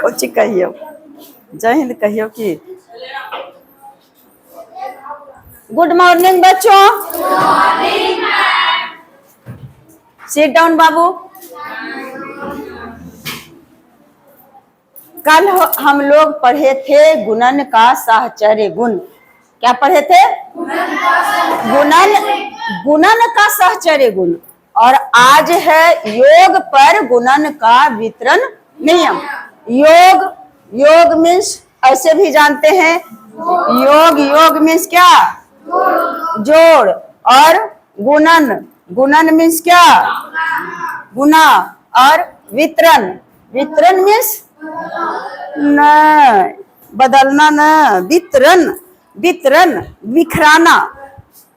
कुछ कहियो, जय हिंद कहियो कि गुड मॉर्निंग बच्चों। सिट डाउन बाबू। कल हम लोग पढ़े थे गुणन का साहचर्य गुण। क्या पढ़े थे? गुणन का साहचर्य गुण। और आज है योग पर गुणन का वितरण नियम। योग मीन्स ऐसे भी जानते हैं, योग मीन्स क्या? जोड़। और गुणन मीन्स क्या? गुना। और वितरण मीन्स न बदलना, न वितरण बिखराना।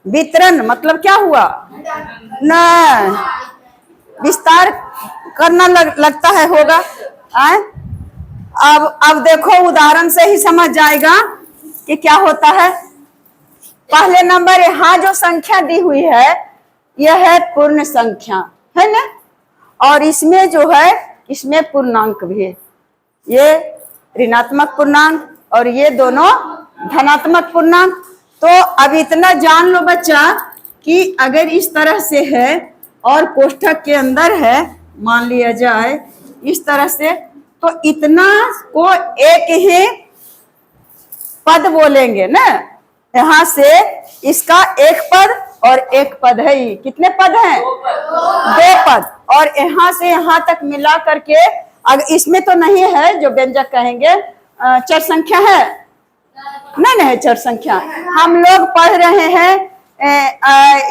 वितरण मतलब क्या हुआ? न विस्तार करना लगता है, होगा। अब देखो उदाहरण से ही समझ जाएगा कि क्या होता है। पहले नंबर यहाँ जो संख्या दी हुई है यह है पूर्ण संख्या, है ना। और इसमें जो है इसमें पूर्णांक भी है। ये ऋणात्मक पूर्णांक और ये दोनों धनात्मक पूर्णांक। तो अब इतना जान लो बच्चा कि अगर इस तरह से है और कोष्ठक के अंदर है, मान लिया जाए इस तरह से, तो इतना को एक ही पद बोलेंगे ना। यहाँ से इसका एक पद और एक पद है। कितने पद हैं? दो पद। और यहाँ से यहाँ तक मिला करके, अगर इसमें तो नहीं है जो व्यंजक कहेंगे, चर संख्या है? नहीं है चर संख्या। हम लोग पढ़ रहे हैं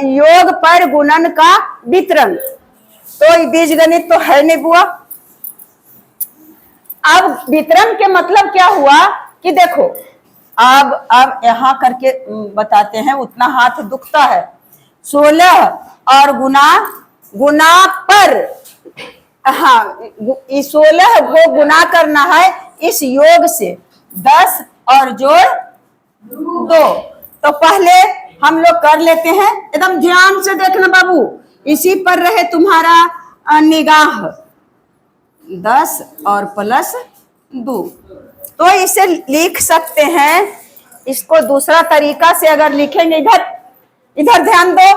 योग पर गुणन का वितरण। तो बीजगणित तो है नहीं बुआ। अब वितरण के मतलब क्या हुआ कि देखो, अब यहाँ करके बताते हैं, उतना हाथ दुखता है। 16 और गुना पर, हाँ 16 को गुना करना है इस योग से, 10 और जोड़ 2। तो पहले हम लोग कर लेते हैं, एकदम ध्यान से देखना बाबू, इसी पर रहे तुम्हारा निगाह। 10 और प्लस 2। तो इसे लिख सकते हैं। इसको दूसरा तरीका से अगर लिखेंगे, इधर ध्यान दो।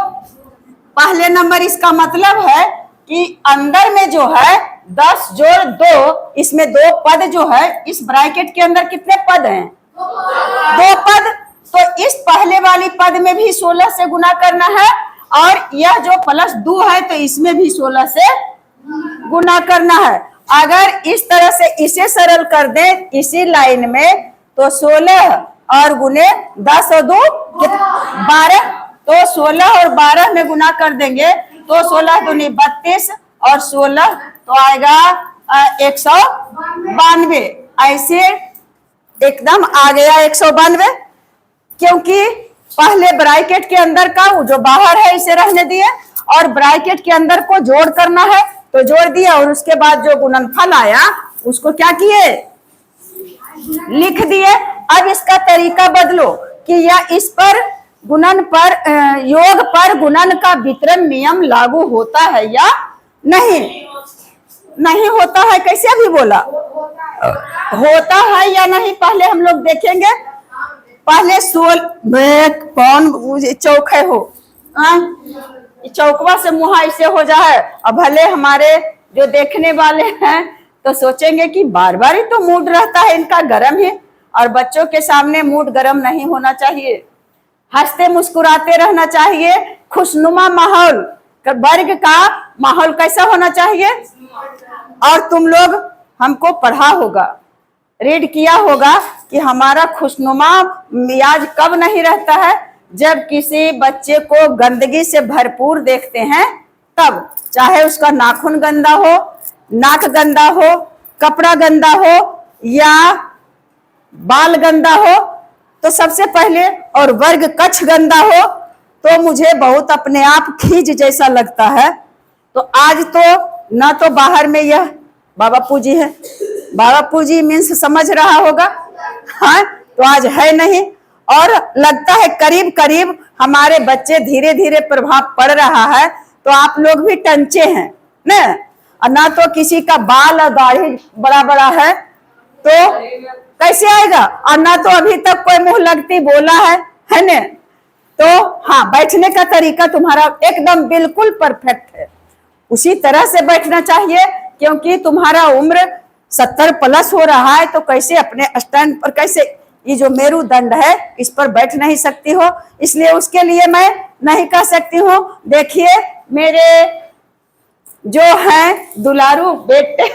पहले नंबर इसका मतलब है कि अंदर में जो है 10 जोड़ 2, इसमें 2 पद जो है, इस ब्रैकेट के अंदर कितने पद हैं? 2 पद। तो इस पहले वाली पद में भी 16 से गुना करना है, और यह जो प्लस 2 है तो इसमें भी 16 से गुना करना है। अगर इस तरह से इसे सरल कर दें इसी लाइन में, तो 16 और गुने 10 और 2 12। तो 16 और 12 में गुना कर देंगे तो 16 दूनी 32 और 16 तो आएगा 192। ऐसे एकदम आ गया 192, क्योंकि पहले ब्रैकेट के अंदर का जो बाहर है इसे रहने दिए, और ब्रैकेट के अंदर को जोड़ करना है तो जोड़ दिया, और उसके बाद जो गुणनफल आया उसको क्या किए? लिख दिए। अब इसका तरीका बदलो कि या इस पर योग पर गुणन का वितरण नियम लागू होता है या नहीं होता है। कैसे अभी बोला? होता है या नहीं पहले हम लोग देखेंगे। पहले कौन चौक है हो, चौकवा से मुहा ऐसे हो जाए, अब भले हमारे जो देखने वाले हैं तो सोचेंगे कि बार बार ही तो मूड रहता है इनका गर्म है। और बच्चों के सामने मूड गर्म नहीं होना चाहिए, हंसते मुस्कुराते रहना चाहिए। खुशनुमा माहौल, वर्ग का माहौल कैसा होना चाहिए? और तुम लोग हमको पढ़ा होगा, रीड किया होगा कि हमारा खुशनुमा मियाज कब नहीं रहता है? जब किसी बच्चे को गंदगी से भरपूर देखते हैं तब, चाहे उसका नाखून गंदा हो, नाक गंदा हो, कपड़ा गंदा हो या बाल गंदा हो, तो सबसे पहले, और वर्ग कक्ष गंदा हो तो मुझे बहुत अपने आप खींच जैसा लगता है। तो आज तो ना तो बाहर में यह बाबा पूजी है, बाबा पूजी मीन्स समझ रहा होगा, हाँ, तो आज है नहीं। और लगता है करीब करीब हमारे बच्चे धीरे धीरे प्रभाव पड़ रहा है, तो आप लोग भी टंचे हैं ना। और ना तो किसी का बाल और दाढ़ी बड़ा बड़ा है, तो कैसे आएगा? और ना तो अभी तक कोई मुंह लगती बोला है न? तो हाँ, बैठने का तरीका तुम्हारा एकदम बिल्कुल परफेक्ट है, उसी तरह से बैठना चाहिए। क्योंकि तुम्हारा उम्र 70 प्लस हो रहा है, तो कैसे अपने स्टैंड पर, कैसे ये जो मेरुदंड है इस पर बैठ नहीं सकती हो, इसलिए उसके लिए मैं नहीं कह सकती हूँ। देखिए मेरे जो है दुलारू बेटे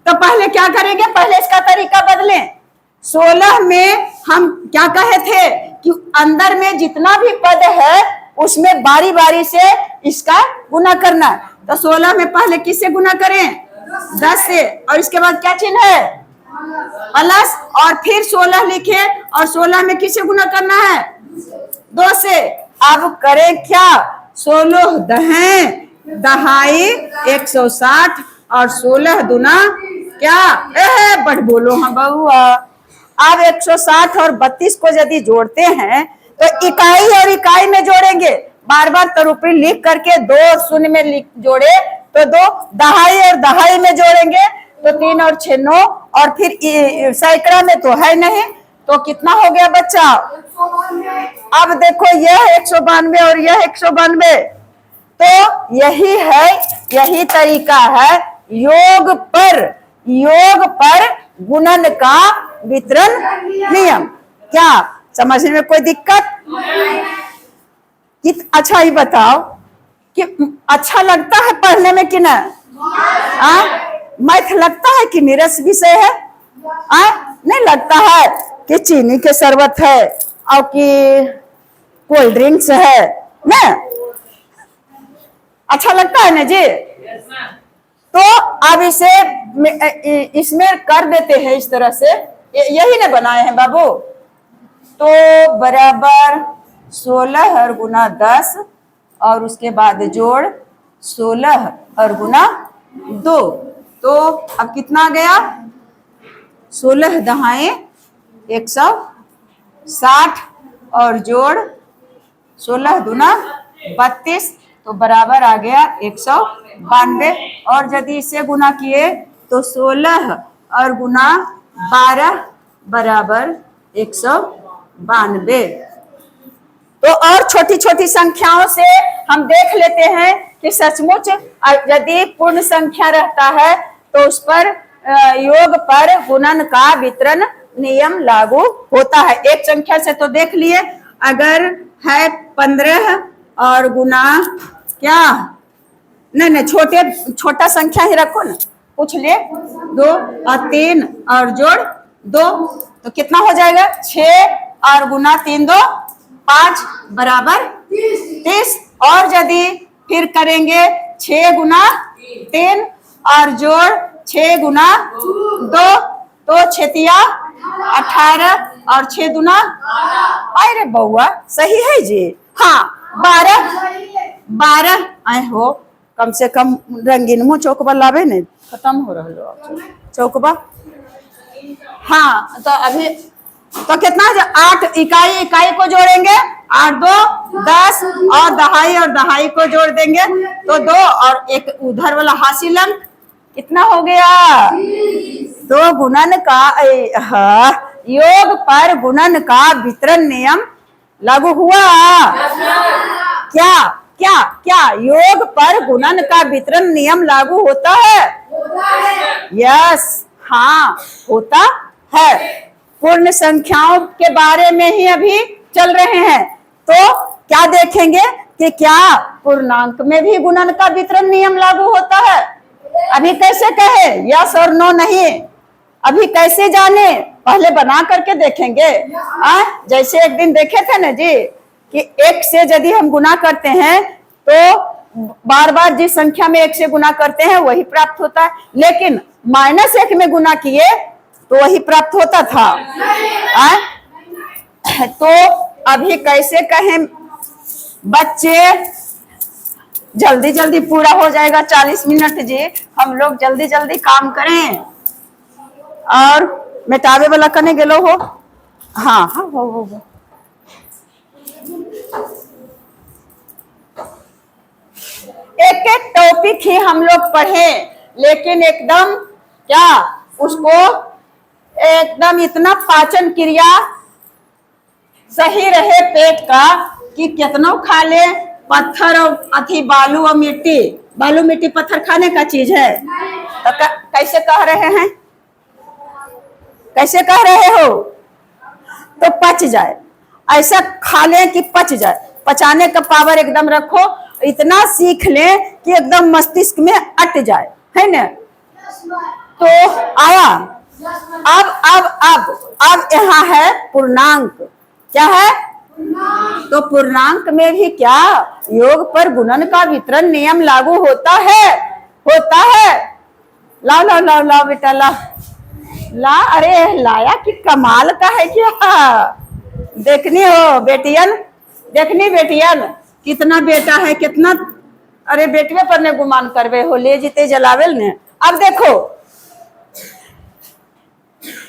तो पहले क्या करेंगे, पहले इसका तरीका बदलें। 16 में हम क्या कहे थे कि अंदर में जितना भी पद है उसमें बारी बारी से इसका गुना करना। तो 16 में पहले किससे गुना करें? 10 से, और इसके बाद क्या चिन्ह है? प्लस, और फिर 16 लिखे और 16 में किससे गुना करना है? 2 से। अब करें क्या? 16 दहाई 160 और 16 दुना क्या? बट बोलो हाँ बहुआ। अब 160 और 32 को यदि जोड़ते हैं तो इकाई और इकाई में जोड़ेंगे, बार बार तरुपी लिख करके 2 और 0 में लिख जोड़े तो 2, दहाई और दहाई में जोड़ेंगे तो 3 और 6 9, और फिर सैकड़ा में तो है नहीं, तो कितना हो गया बच्चा? अब देखो यह 192 और यह 192, तो यही है, यही तरीका है योग पर गुणन का वितरण नियम। क्या समझने में कोई दिक्कत? अच्छा ही बताओ कि अच्छा लगता है पढ़ने में कि ना? मैथ लगता है कि नीरस विषय है? नहीं लगता है कि चीनी के शरबत है और कि कोल्ड ड्रिंक्स है ना? अच्छा लगता है ना जी? तो अब इसमें कर देते हैं इस तरह से, यही ने बनाए हैं बाबू। तो बराबर 16 और गुना 10 और उसके बाद जोड़ 16 और गुना 2, तो अब कितना गया? 16 दहाई 160 और जोड़ 16 दुना 32, तो बराबर आ गया 192। और यदि इससे गुना किए तो 16 और गुना 12 बराबर 192। तो और छोटी छोटी संख्याओं से हम देख लेते हैं कि सचमुच यदि पूर्ण संख्या रहता है तो उस पर योग पर गुणन का वितरण नियम लागू होता है। एक संख्या से तो देख लिए, अगर है 15 और गुना क्या, नहीं छोटा संख्या ही रखो ना, पूछ ले 2 और 3 और जोड़ 2, तो कितना हो जाएगा? 6 और गुना 3 2 5 बराबर 30। और यदि फिर करेंगे 6 गुना 3 और जोड़ 6 गुना 2, तो 6 18 और 6 दुना, अरे बउआ सही है जी। हाँ 12 आए हो, कम से कम रंगीन मुँह चौकबा लावे ने, खत्म हो रहा चौकबा। हाँ तो अभी तो कितना? 8 इकाई को जोड़ेंगे, 8 2 10 और दहाई को जोड़ देंगे तो 2 और एक उधर वाला हासिल अंक कितना हो गया? तो गुणन का योग पर गुणन का वितरण नियम लागू हुआ। क्या क्या क्या योग पर गुणन का वितरण नियम लागू होता है? यस, हाँ होता है। पूर्ण संख्याओं के बारे में ही अभी चल रहे हैं, तो क्या देखेंगे कि क्या पूर्णांक में भी गुणन का वितरण नियम लागू होता है? अभी कैसे कहे यस और नो? नहीं, अभी कैसे जाने? पहले बना करके देखेंगे। जैसे एक दिन देखे थे ना जी कि 1 से यदि हम गुना करते हैं तो बार बार जिस संख्या में 1 से गुना करते हैं वही प्राप्त होता है, लेकिन -1 में गुना किए तो वही प्राप्त होता था। तो अभी कैसे कहें बच्चे? जल्दी जल्दी पूरा हो जाएगा 40 मिनट जी, हम लोग जल्दी जल्दी काम करें। और मेटावे वाला कने गेलो हो? हाँ हाँ हो। एक एक टॉपिक ही हम लोग पढ़े, लेकिन एकदम क्या उसको एकदम इतना पाचन क्रिया सही रहे पेट का कि कितना खा ले। पत्थर और अथी बालू और मिट्टी, बालू मिट्टी पत्थर खाने का चीज है। तो कैसे कह रहे हैं, कैसे कह रहे हो? तो पच जाए, ऐसा खा ले कि पच जाए, पचाने का पावर एकदम रखो, इतना सीख ले कि एकदम मस्तिष्क में अट जाए, है ना। तो आया अब यहाँ है पूर्णांक। क्या है? तो पूर्णांक में भी क्या योग पर गुणन का वितरण नियम लागू होता है? होता है। लाओ लाओ लाओ लाओ बेटा ला ला, अरे लाया कि कमाल का है क्या? देखनी हो बेटियन, देखनी बेटियन, कितना बेटा है कितना, अरे बेटवे पर ने गुमान करवे हो, ले जीते जलावेल ने। अब देखो,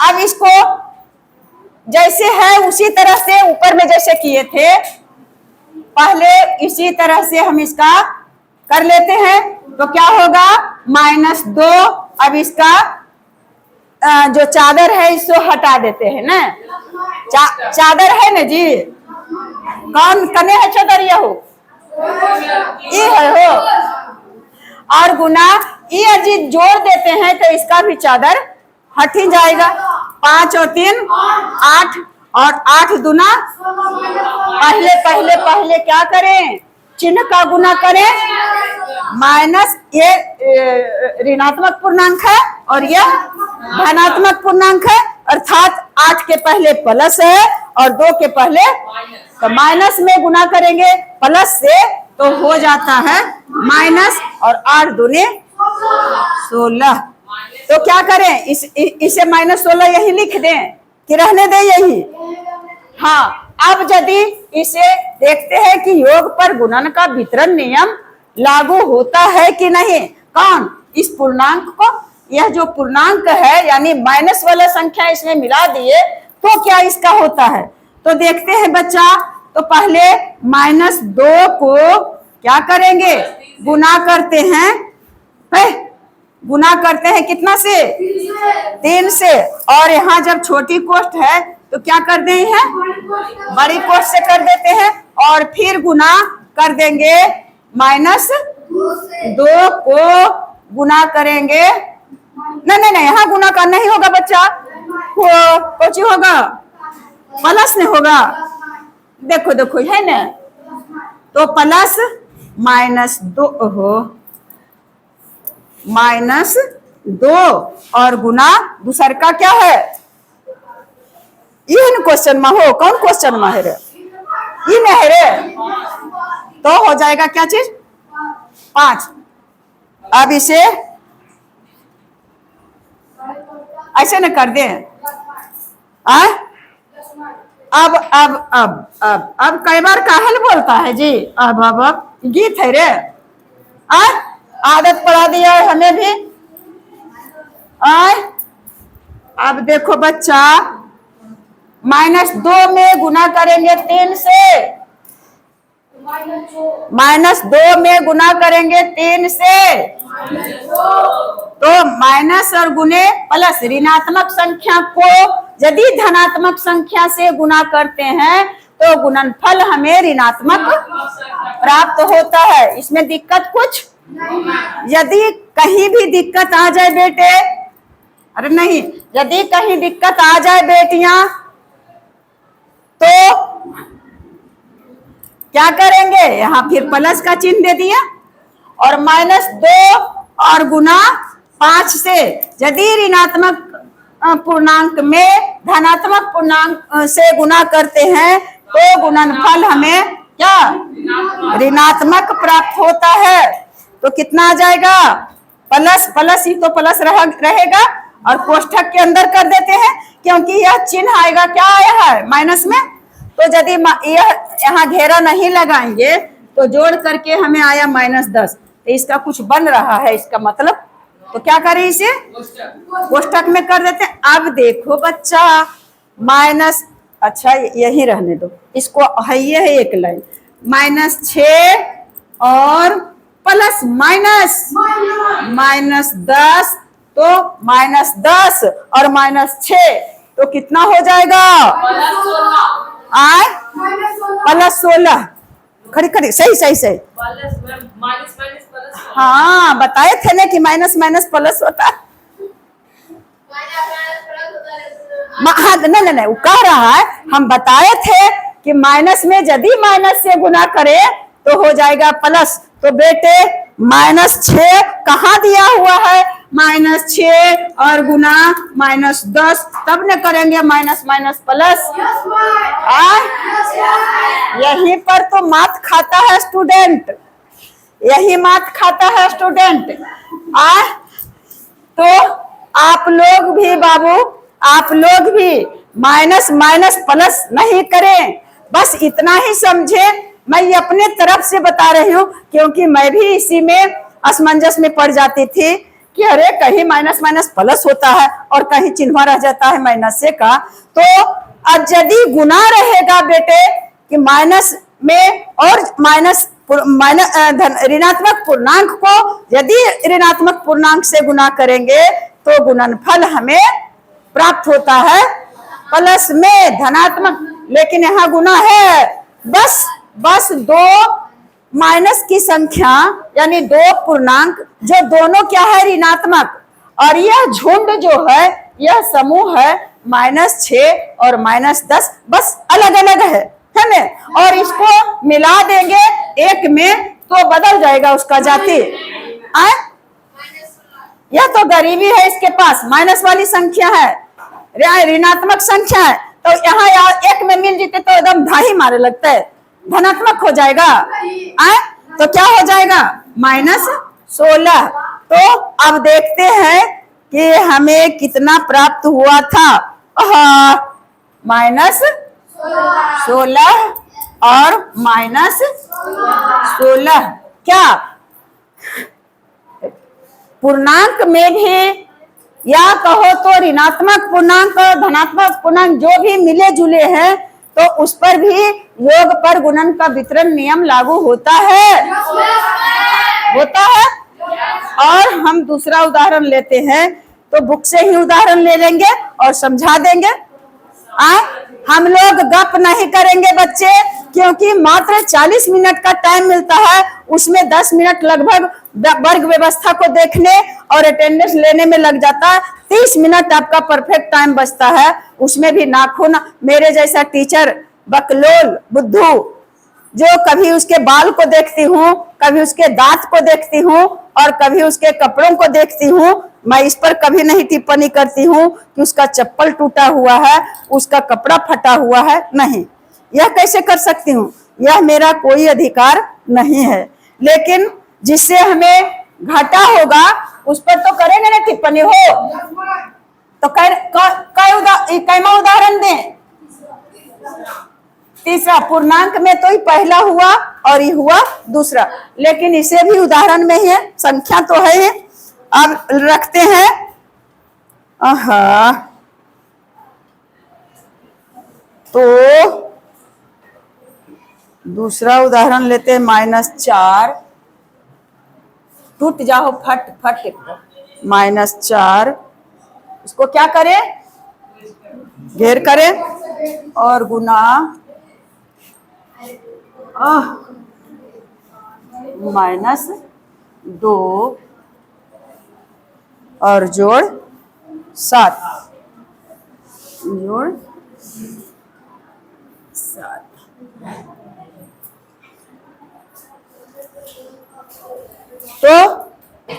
अब इसको जैसे है उसी तरह से ऊपर में जैसे किए थे पहले, इसी तरह से हम इसका कर लेते हैं। तो क्या होगा? -2। अब इसका जो चादर है इसको हटा देते हैं ना। चादर है ना जी, कौन कने है चादर? ये हो, ये है हो, और गुना ये अजी जोड़ देते हैं तो इसका भी चादर हट ही जाएगा। 5 और 3 8, और 8 दूना पहले पहले पहले क्या करें? चिन्ह का गुना करें, माइनस ये ऋणात्मक पूर्णांक है और यह धनात्मक पूर्णांक है, अर्थात 8 के पहले प्लस है और 2 के पहले, तो माइनस में गुना करेंगे प्लस से तो हो जाता है माइनस, और 8 दूने 16। तो क्या करें? इसे -16 यही लिख दें कि रहने दें यही? हाँ। अब यदि इसे देखते हैं कि योग पर गुणन का वितरण नियम लागू होता है कि नहीं, कौन? इस पूर्णांक को, यह जो पूर्णांक है यानी माइनस वाला संख्या इसमें मिला दिए तो क्या इसका होता है? तो देखते हैं बच्चा। तो पहले -2 को क्या करेंगे? गुना करते हैं, गुना करते हैं कितना से? 3 से। और यहाँ जब छोटी कोष्ठ है तो क्या कर दें हैं? बड़ी कोष्ठ से कर देते हैं, और फिर गुना कर देंगे -2 को गुना करेंगे। नहीं नहीं नहीं, यहाँ गुना का नहीं होगा बच्चा, कुछ होगा प्लस नहीं होगा। देखो देखो है ना, तो प्लस -2 हो, -2 और गुना दूसर का क्या है? ये क्वेश्चन में हो, कौन क्वेश्चन में है रे? ये नहीं रे, तो हो जाएगा क्या चीज? 5। अब इसे ऐसे न कर दें। अब कई बार काहल बोलता है जी, अब गीत है रे, आदत पड़ा दिया है हमें भी। अब देखो बच्चा, -2 में गुना करेंगे 3 से, -2 में गुना करेंगे 3 से, तो माइनस और गुने प्लस, ऋणात्मक संख्या को यदि धनात्मक संख्या से गुना करते हैं तो गुणनफल हमें ऋणात्मक प्राप्त होता है। इसमें दिक्कत कुछ? यदि कहीं भी दिक्कत आ जाए बेटे, अरे नहीं, यदि कहीं दिक्कत आ जाए बेटियां तो क्या करेंगे? यहाँ फिर प्लस का चिन्ह दे दिया, और -2 और गुना 5 से यदि ऋणात्मक पूर्णांक में धनात्मक पूर्णांक से गुना करते हैं तो गुणनफल हमें क्या? ऋणात्मक प्राप्त होता है। तो कितना आ जाएगा? प्लस, प्लस ही तो प्लस रहेगा, और कोष्ठक के अंदर कर देते हैं क्योंकि यह चिन्ह आएगा, क्या आया है? माइनस में। तो यदि यह यहाँ घेरा नहीं लगाएंगे तो जोड़ करके हमें आया -10, तो इसका कुछ बन रहा है, इसका मतलब तो क्या करें? इसे कोष्ठक में कर देते हैं। अब देखो बच्चा, माइनस, अच्छा यही रहने दो, इसको है, ये है एक लाइन, -6 और प्लस माइनस -10, तो -10 और -6 तो कितना हो जाएगा? आय +16। खड़ी खड़ी, सही सही सही। हाँ बताए थे ना कि माइनस माइनस प्लस होता है। हाँ नहीं नहीं नहीं, वो कह रहा है हम बताए थे कि माइनस में यदि माइनस से गुना करे तो हो जाएगा प्लस। तो बेटे -6 कहाँ दिया हुआ है? -6 और गुना -10, तब न करेंगे माइनस माइनस प्लस। यहीं पर तो मात खाता है स्टूडेंट, यही मात खाता है स्टूडेंट। तो आप लोग भी बाबू, आप लोग भी माइनस माइनस प्लस नहीं करें, बस इतना ही समझे। मैं ये अपने तरफ से बता रही हूँ क्योंकि मैं भी इसी में असमंजस में पड़ जाती थी कि अरे कहीं माइनस माइनस प्लस होता है और कहीं चिन्ह रह जाता है माइनस से का। तो अब यदि गुना रहेगा बेटे कि माइनस में और माइनस ऋणात्मक पूर्णांक को यदि ऋणात्मक पूर्णांक से गुना करेंगे तो गुणनफल हमें प्राप्त होता है प्लस में धनात्मक। लेकिन यहाँ गुना है, बस दो माइनस की संख्या यानी दो पूर्णांक जो दोनों क्या है? ऋणात्मक। और यह झुंड जो है, यह समूह है -6 और -10, बस अलग अलग है ना। और इसको मिला देंगे एक में तो बदल जाएगा उसका जाति। यह तो गरीबी है, इसके पास माइनस वाली संख्या है, ऋणात्मक संख्या है, तो यहाँ एक में मिल जीते तो एकदम धाही मारे लगता है, धनात्मक हो जाएगा। तो क्या हो जाएगा? -16। तो अब देखते हैं कि हमें कितना प्राप्त हुआ था। -16 और -16 क्या पूर्णांक में भी, या कहो तो ऋणात्मक पूर्णांक और धनात्मक पूर्णांक जो भी मिले जुले हैं तो उस पर भी योग पर गुणन का वितरण नियम लागू होता है, होता है। और हम दूसरा उदाहरण लेते हैं, तो बुक से ही उदाहरण ले लेंगे और समझा देंगे। हम लोग गप नहीं करेंगे बच्चे, क्योंकि मात्र 40 मिनट का टाइम मिलता है, उसमें 10 मिनट लगभग वर्ग व्यवस्था को देखने और अटेंडेंस लेने में लग जाता है। 30 मिनट आपका परफेक्ट टाइम बचता है, उसमें भी नाखून मेरे जैसा टीचर बकलोल बुद्धू जो कभी उसके बाल को देखती हूँ, कभी उसके दांत को देखती हूँ और कभी उसके कपड़ों को देखती हूँ। मैं इस पर कभी नहीं टिप्पणी करती हूँ कि उसका चप्पल टूटा हुआ है, उसका कपड़ा फटा हुआ है, नहीं, यह कैसे कर सकती हूँ? यह मेरा कोई अधिकार नहीं है। लेकिन जिससे हमें घाटा होगा उस पर तो करेंगे ना टिप्पणी हो। तो कैमा उदाहरण दें? तीसरा। पूर्णांक में तो ही पहला हुआ और ये हुआ दूसरा, लेकिन इसे भी उदाहरण में ही है, संख्या तो है ही। अब रखते हैं तो दूसरा उदाहरण लेते हैं -4। टूट जाओ फट फट -4, इसको क्या करें? घेर करें और गुना -2 और जोड़ 7, जोड़ 7। तो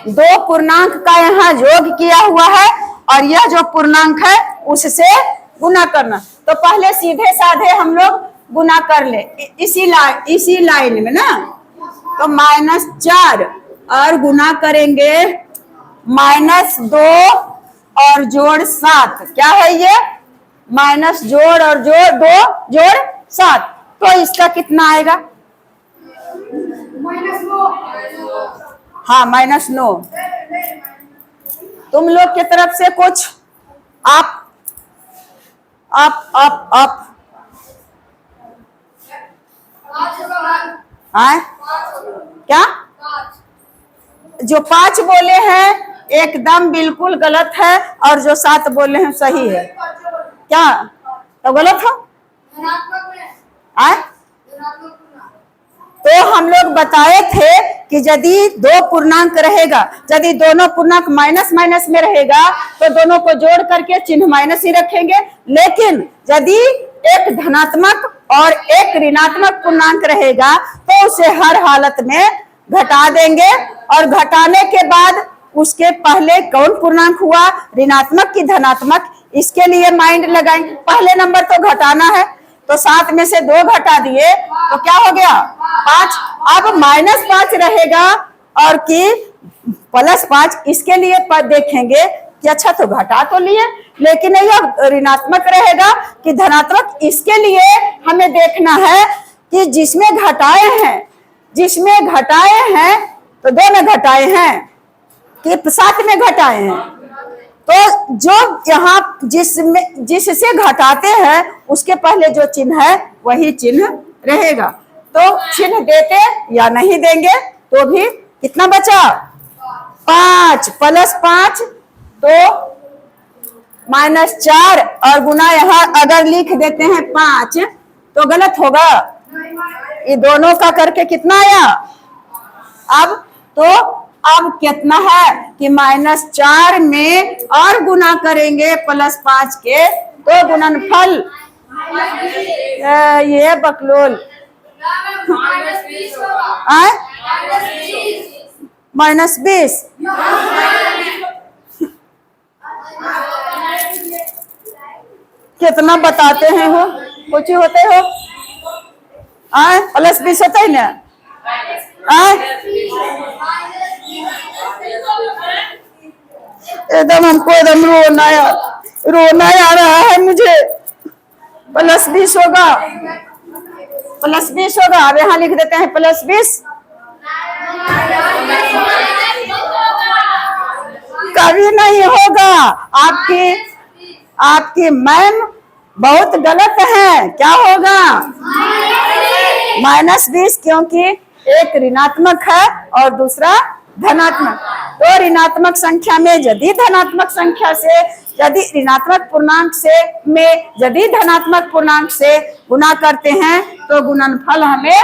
दो पूर्णांक का यहाँ योग किया हुआ है और यह जो पूर्णांक है उससे गुना करना। तो पहले सीधे साधे हम लोग गुना कर ले इसी लाइन में ना। तो -4 और गुना करेंगे -2 और जोड़ 7। क्या है ये? माइनस जोड़ और जोड़ 2 जोड़ 7। तो इसका कितना आएगा? -9। हाँ -9। तुम लोग की तरफ से कुछ आप क्या जो 5 बोले हैं एकदम बिल्कुल गलत है, और जो 7 बोले हैं सही है। क्या तो गलत है? तो हम लोग बताए थे कि यदि 2 पूर्णांक रहेगा, यदि दोनों पूर्णांक माइनस माइनस में रहेगा तो दोनों को जोड़ करके चिन्ह माइनस ही रखेंगे, लेकिन यदि एक धनात्मक और एक ऋणात्मक पूर्णांक रहेगा तो उसे हर हालत में घटा देंगे, और घटाने के बाद उसके पहले कौन पूर्णांक हुआ, ऋणात्मक की धनात्मक, इसके लिए माइंड लगाएंगे। पहले नंबर तो घटाना है, तो 7 में से 2 घटा दिए तो क्या हो गया 5। अब -5 रहेगा और कि +5, इसके लिए देखेंगे कि अच्छा तो घटा तो लिए, लेकिन यह ऋणात्मक रहेगा कि धनात्मक, इसके लिए हमें देखना है कि जिसमें घटाए हैं तो 2 में घटाए हैं कि 7 में घटाए हैं, तो जो यहाँ जिससे घटाते हैं उसके पहले जो चिन्ह है वही चिन्ह रहेगा। तो चिन्ह देते या नहीं देंगे तो भी कितना बचा 5 +5 तो -4, और गुना यहाँ अगर लिख देते हैं 5 तो गलत होगा। ये दोनों का करके कितना आया? अब कितना है कि -4 में और गुना करेंगे +5 के तो गुणनफल, ये बकलोल -20 कितना बताते हैं हो, कुछ होते हो +20 होता है ना। एकदम हमको एकदम रोना आ रहा है मुझे। +20 होगा, +20 होगा। अब यहाँ लिख देते हैं +20, कभी नहीं होगा। आपकी मैम बहुत गलत है। क्या होगा -20, क्योंकि एक ऋणात्मक है और दूसरा धनात्मक। तो ऋणात्मक संख्या में यदि धनात्मक संख्या से, यदि ऋणात्मक पूर्णांक से में यदि धनात्मक पूर्णांक से गुना करते हैं तो गुणनफल हमें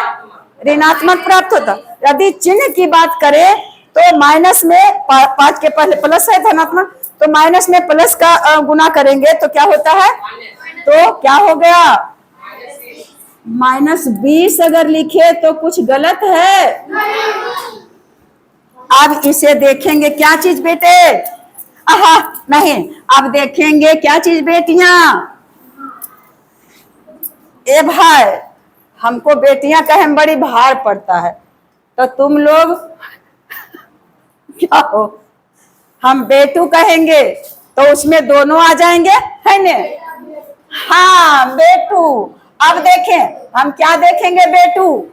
ऋणात्मक प्राप्त होता। यदि चिन्ह की बात करें तो माइनस में 5 के पहले प्लस है धनात्मक, तो माइनस में प्लस का गुना करेंगे तो क्या होता है, तो क्या हो गया -20 अगर लिखे तो कुछ गलत है। अब इसे देखेंगे क्या चीज बेटे, नहीं, अब देखेंगे क्या चीज बेटियां। ए भाई, हमको बेटियां कहे में बड़ी भार पड़ता है, तो तुम लोग क्या हो, हम बेटू कहेंगे तो उसमें दोनों आ जाएंगे, है ने। हाँ बेटू। अब देखें हम क्या देखेंगे बेटू,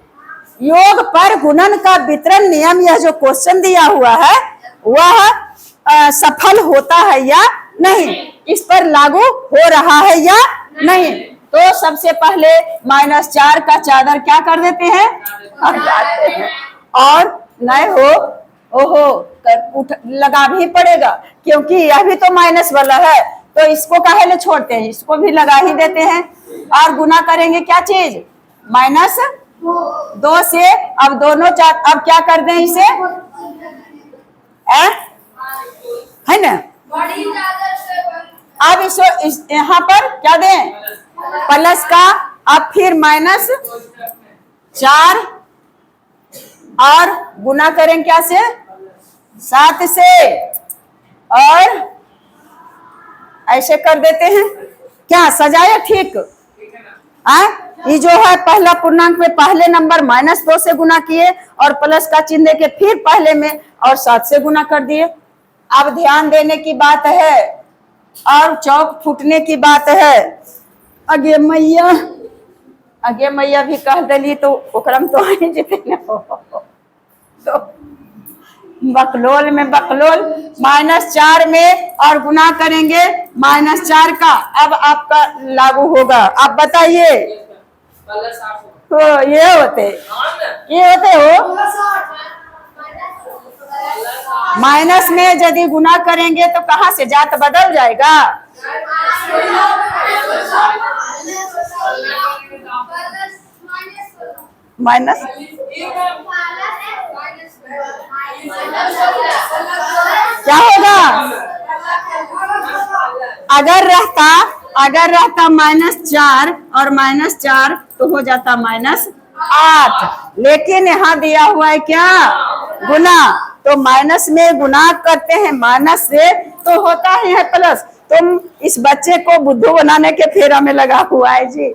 योग पर गुणन का वितरण नियम, यह जो क्वेश्चन दिया हुआ है वह सफल होता है या नहीं, इस पर लागू हो रहा है या नहीं। तो सबसे पहले -4 का चादर क्या कर देते हैं, हटाते हैं, और नहीं हो ओहो लगा भी पड़ेगा, क्योंकि यह भी तो माइनस वाला है, तो इसको काहे छोड़ते हैं, इसको भी लगा ही देते हैं। और गुना करेंगे क्या चीज, -2 से। अब दोनों अब क्या कर दें इसे, है ना। अब इसको यहाँ पर क्या दें, प्लस का, अब फिर -4 और गुना करें क्या से, 7 से, और ऐसे कर देते हैं। क्या सजाया ठीक, ये जो है पहला पूर्णांक में पहले नंबर -2 से गुना किए और प्लस का चिन्ह देके फिर पहले में और 7 से गुना कर दिए। अब ध्यान देने की बात है और चौक फूटने की बात है। अगे मैया भी कह दिली तो ओकरम तो जितने तो बकलोल में बकलोल, -4 में और गुना करेंगे -4 का। अब आपका लागू होगा। आप बताइए, तो ये होते हो माइनस में यदि गुना करेंगे तो कहाँ से जात बदल जाएगा। माइनस क्या होगा। अगर रहता -4 और -4 तो हो जाता -8, लेकिन यहाँ दिया हुआ है क्या, गुना। तो माइनस में गुना करते हैं माइनस से तो होता ही है प्लस। तुम इस बच्चे को बुद्धू बनाने के फेरा में लगा हुआ है जी।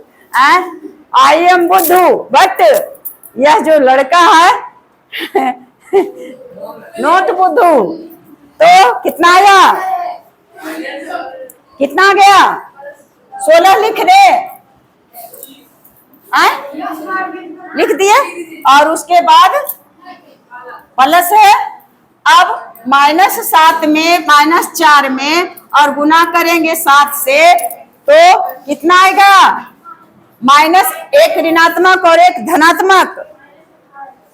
आई एम बुद्धू, बट यह जो लड़का है नोट बुद्धू। तो कितना आया, कितना आ गया, 16 लिख दे। लिख दिए। और उसके बाद प्लस है। अब -7 में -4 में और गुना करेंगे 7 से तो कितना आएगा, -1 ऋणात्मक और 1 धनात्मक,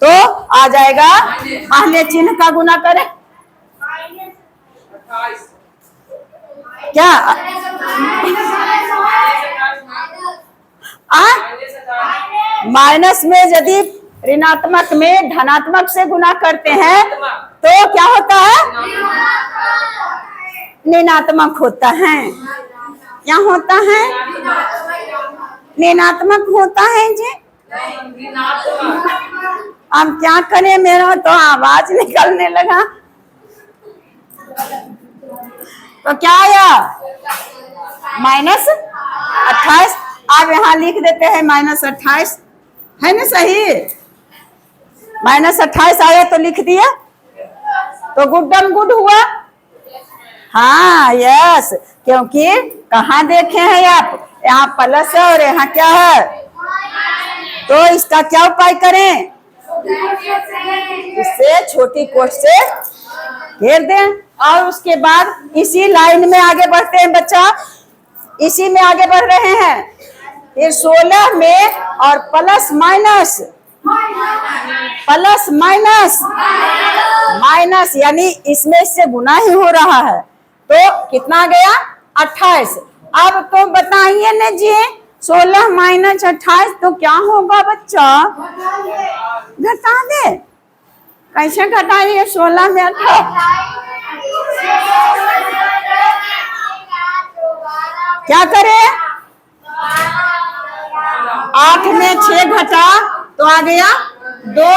तो आ जाएगा। पहले चिन्ह का गुना करें क्या, माइनस में यदि ऋणात्मक में धनात्मक से गुना करते हैं तो क्या होता है, ऋणात्मक होता है। क्या होता है, ऋणात्मक होता है जी। अब क्या करें, मेरा तो आवाज निकलने लगा। तो क्या आया, -28। अब यहाँ लिख देते हैं -28, है ना सही। -28 आया तो लिख दिया, तो गुड्डम गुड हुआ। हाँ यस, क्योंकि कहाँ देखे हैं आप, यहाँ प्लस है और यहाँ क्या है। तो इसका क्या उपाय करें, इससे छोटी कोट से घेर दें। और उसके बाद इसी लाइन में आगे बढ़ते हैं बच्चा, इसी में आगे बढ़ रहे हैं। फिर 16 में और प्लस माइनस यानी इसमें इससे गुना ही हो रहा है। तो कितना गया, 28। अब तो बताइए न जी, 16 - 28 तो क्या होगा बच्चा, घटा दे। कैसे घटाइए 16 में 28, क्या करें, 8 में 6 घटा तो आ गया 2,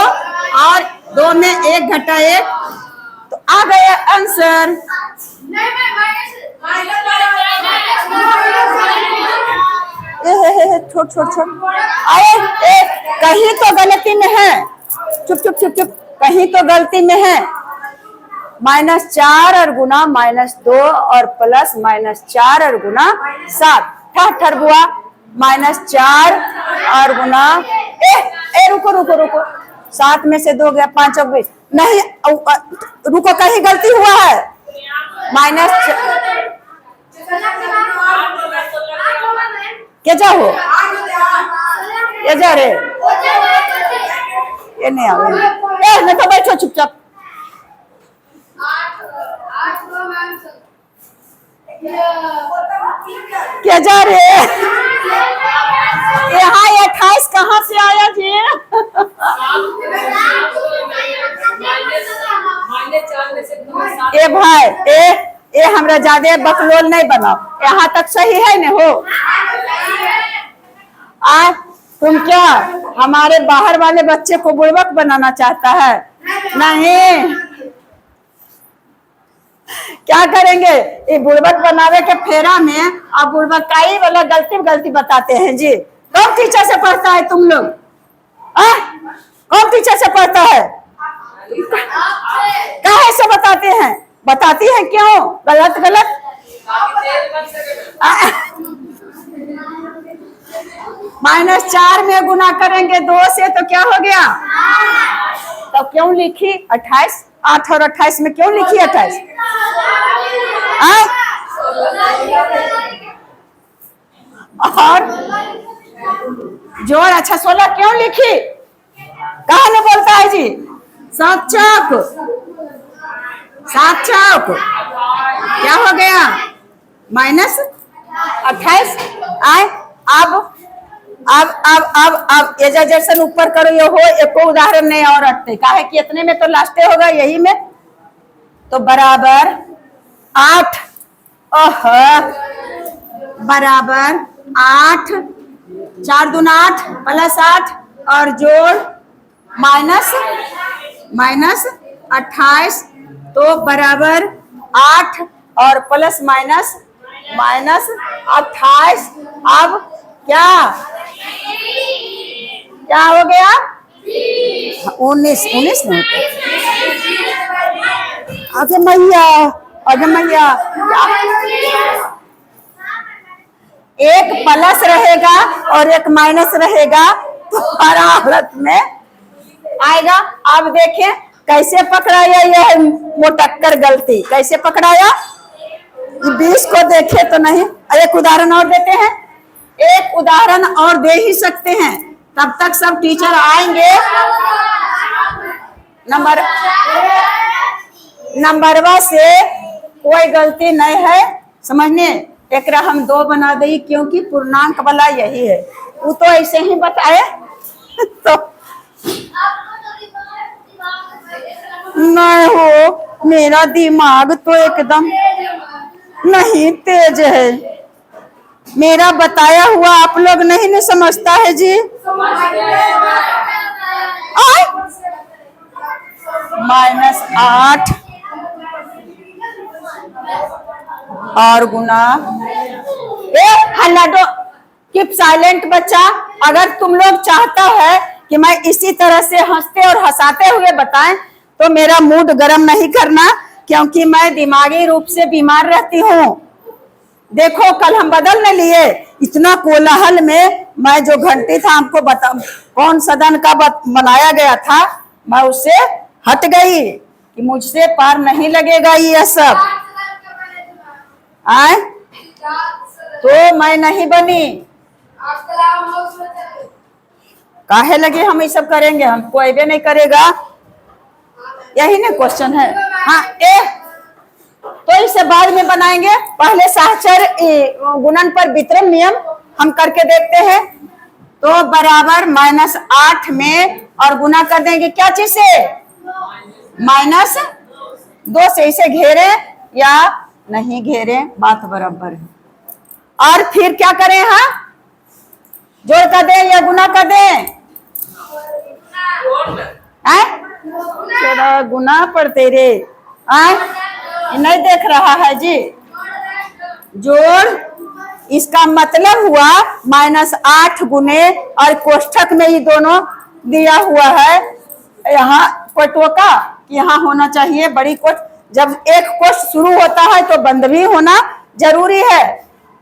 और 2 में 1 घटा 1 तो आ गया आंसर। छोड़ अरे कहीं तो गलती में है, चुप, कहीं तो गलती में है। -4 और गुना -2 और प्लस -4 और गुना 7 ठहर बुआ, -4 और गुना रुको 7 में से 2 गया 5 और 20 नहीं, रुको कहीं गलती हुआ है। क्या हो ये जा रे, ये नहीं आवे, नहीं तो बैठो चुपचाप। क्या जा रहे, यहाँ 28 कहाँ से आया जी। ए भाई ए हमरा ज्यादा बकलोल नहीं बनाओ, यहाँ तक सही है न हो। तुम क्या हमारे बाहर वाले बच्चे को बुड़बक बनाना चाहता है, नहीं। क्या करेंगे, ये बुड़बक बनावे के फेरा में आप बुड़बकाई वाला गलती बताते हैं जी। कौन टीचर से पढ़ता है तुम लोग, कौन टीचर से पढ़ता है, काहे से बताते हैं, बताती है क्यों, गलत -4 में गुना करेंगे 2 से तो क्या हो गया, तो क्यों लिखी 28, 8 और 28 में क्यों लिखी 28, और जोड़ अच्छा 16 क्यों लिखी, कहा नहीं बोलता है जी, साक्षक 7 चौक क्या हो गया -28 आए। अब एजा जैसन ऊपर करो ये हो, एको उदाहरण नहीं और हटते काहे कि इतने में तो लास्टे होगा यही में, तो बराबर 8 बराबर 8 4 दूना 8 प्लस 8 और जोड़ -28 तो बराबर 8 और प्लस -28। अब क्या क्या हो गया 19 नहीं आगे मैया एक प्लस रहेगा और एक माइनस रहेगा तो हर हालत में आएगा। अब देखें कैसे पकड़ाया यह मोटक्कर गलती, कैसे पकड़ाया 20 को देखे तो नहीं। एक उदाहरण और देते हैं, एक उदाहरण और दे ही सकते हैं, तब तक सब टीचर आएंगे। नंबरवा से कोई गलती नहीं है समझने, एक हम 2 बना दी क्योंकि पूर्णांक वाला यही है, वो तो ऐसे ही बताए तो नहीं हो, मेरा दिमाग तो एकदम नहीं तेज है, मेरा बताया हुआ आप लोग नहीं समझता है जी। -8 और गुना हल्ला दो, कीप साइलेंट बच्चा। अगर तुम लोग चाहता है कि मैं इसी तरह से हंसते और हंसाते हुए बताएं तो मेरा मूड गर्म नहीं करना, क्योंकि मैं दिमागी रूप से बीमार रहती हूँ। देखो कल हम बदलने लिए, इतना कोलाहल में मैं जो घंटी था हमको बता कौन सदन का बनाया गया था, मैं उससे हट गई कि मुझसे पार नहीं लगेगा ये सब आए, तो मैं नहीं बनी। काहे लगे हम ये सब करेंगे, हमको अबे नहीं करेगा, यही ना क्वेश्चन है। हाँ तो इसे बाद में बनाएंगे, पहले सहचर गुणन पर वितरण नियम हम करके देखते हैं। तो बराबर -8 में और गुना कर देंगे क्या चीज से -2 से, इसे घेरे या नहीं घेरे बात बराबर है। और फिर क्या करें, हाँ जोड़ कर दें या गुना कर दें, गुना पड़ते रे नहीं देख रहा है जी। जोड़ इसका मतलब हुआ -8 गुने, और कोष्ठक में ये दोनों दिया हुआ है, यहाँ कोटों का यहाँ होना चाहिए बड़ी कोट। जब एक कोष्ठ शुरू होता है तो बंद भी होना जरूरी है,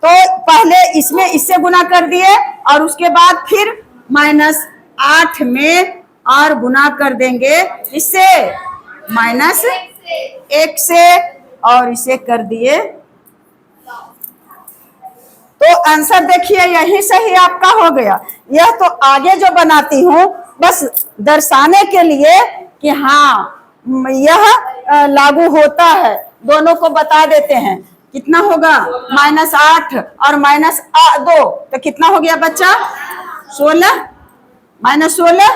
तो पहले इसमें इससे गुना कर दिए और उसके बाद फिर -8 में और गुना कर देंगे इससे -1 से और इसे कर दिए, तो आंसर देखिए यही सही आपका हो गया। यह तो आगे जो बनाती हूँ बस दर्शाने के लिए कि हाँ यह लागू होता है, दोनों को बता देते हैं। कितना होगा -8 और -2 तो कितना हो गया बच्चा 16 -16।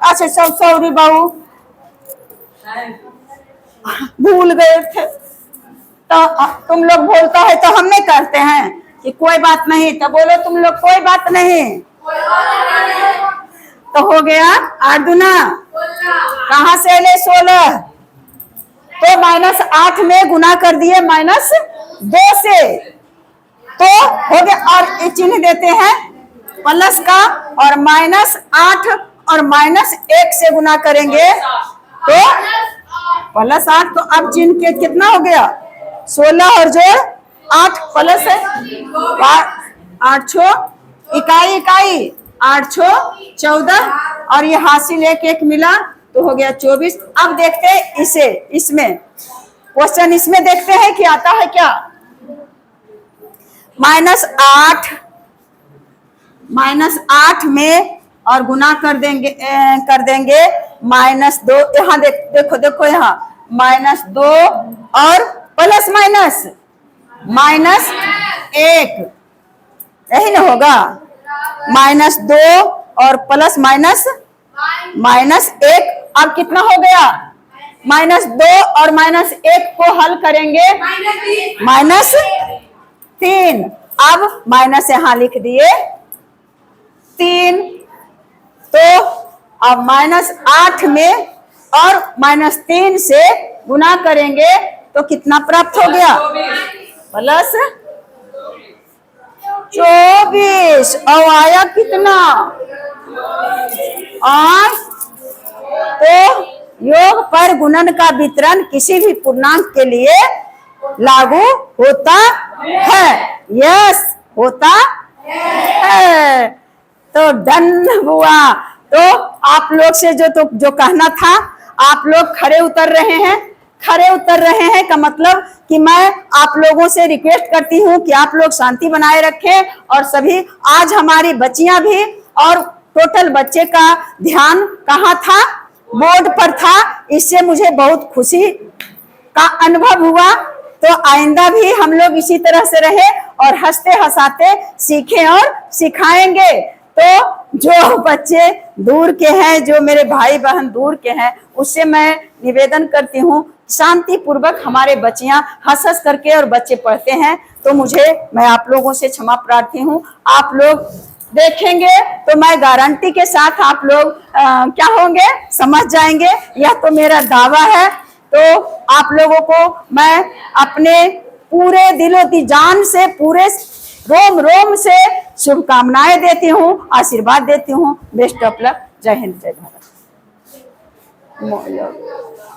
अच्छा सॉरी बाबू भूल गए थे, तो तुम लोग बोलता है तो हम नहीं करते हैं कि कोई बात नहीं, तो बोलो तुम लोग कोई बात नहीं, तो हो गया 8 दूना कहाँ से ले 16, तो -8 में गुना कर दिए -2 से, तो हो गया। और चिन्ह देते हैं प्लस का, और -8 और -1 से गुना करेंगे तो +8, तो अब चिन्ह के कितना हो गया 16 और जोड़ 8 प्लस है 8 छो इकाई 8 छो 14, और ये हासिल 1 मिला तो हो गया 24। अब देखते हैं इसे, इसमें क्वेश्चन इसमें देखते हैं कि आता है क्या, -8 में और गुना कर देंगे -2, यहाँ देखो देखो यहाँ -2 और प्लस माइनस -1, यही ना होगा। -2 और प्लस -1, अब कितना हो गया? -2 और -1 को हल करेंगे -3। अब माइनस यहां लिख दिए 3, तो अब -8 में और -3 से गुना करेंगे तो कितना प्राप्त हो गया? प्लस 24। और आया कितना? 8। तो योग पर गुणन का वितरण किसी भी पूर्णांक के लिए लागू होता है। यस, होता है। तो डन हुआ। तो आप लोग से जो कहना था, आप लोग खड़े उतर रहे हैं। खड़े उतर रहे हैं का मतलब कि मैं आप लोगों से रिक्वेस्ट करती हूं कि आप लोग शांति बनाए रखें। और सभी, आज हमारी बच्चियां भी और टोटल बच्चे का ध्यान कहाँ था? बोर्ड पर था। इससे मुझे बहुत खुशी का अनुभव हुआ। तो आइंदा भी हम लोग इसी तरह से रहे और हंसते हंसाते सीखें और सिखाएंगे। तो जो बच्चे दूर के हैं, जो मेरे भाई बहन दूर के हैं, उससे मैं निवेदन करती हूँ, शांति पूर्वक हमारे बच्चियां हंस हंस करके और बच्चे पढ़ते हैं। तो मैं आप लोगों से क्षमा प्रार्थी हूँ। आप लोग देखेंगे तो मैं गारंटी के साथ आप लोग क्या होंगे, समझ जाएंगे। यह तो मेरा दावा है। तो आप लोगों को मैं अपने पूरे दिलो दी जान से, पूरे रोम रोम से शुभकामनाएं देती हूँ, आशीर्वाद देती हूँ। Best of luck. जय हिंद, जय भारत।